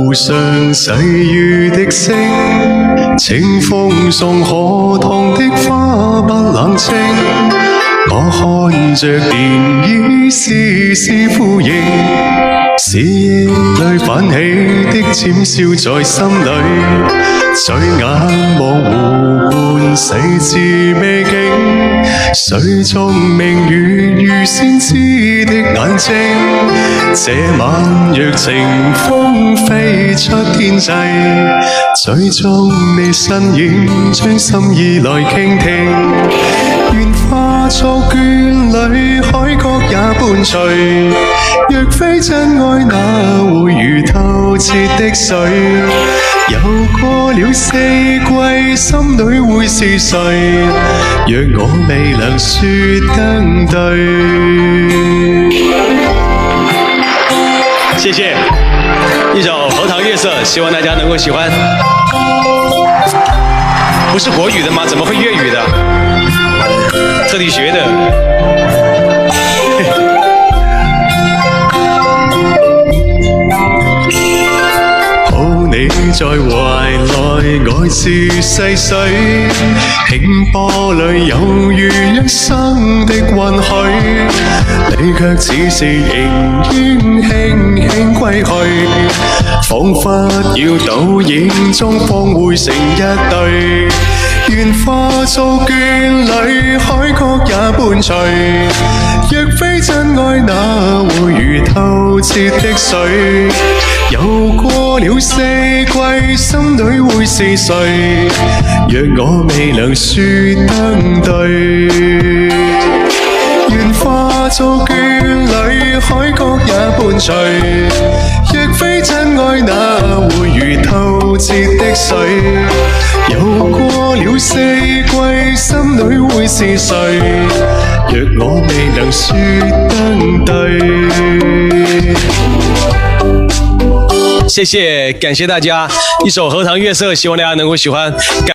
路上細雨的聲，清風送可燙的花不冷清。我看着漣漪絲絲呼應，思憶裏泛起的尖笑在心裏，醉眼模糊半世字未竟，水中明月如先知的眼睛。這晚若情風飛出天際，最終你身影將心意來傾聽。願化作眷侶，海角也伴隨。若非真愛，哪會如透徹的水？遊過了四季，心裏會是誰？若我未能說登對。謝謝，一首《荷塘月色》，希望大家能夠喜歡。不是國語的嗎？怎麼會粵語的？特地學的。抱你在懷內，愛似細水，輕波裏有如一生的允許。你卻似是仍然輕輕歸去，彷彿要倒影中方會成一對。願化做眷侶，海角也伴隨。若非真愛，哪會如透徹的水？遊過了四季，心裏會是誰？若我未能說登對。願化做眷侶，海角也伴隨。若非真愛，哪會如透徹的水？遊過了四季，心裏會是誰？若我未能說登對。謝謝，感謝大家，一首《荷塘月色》，希望大家能夠喜歡。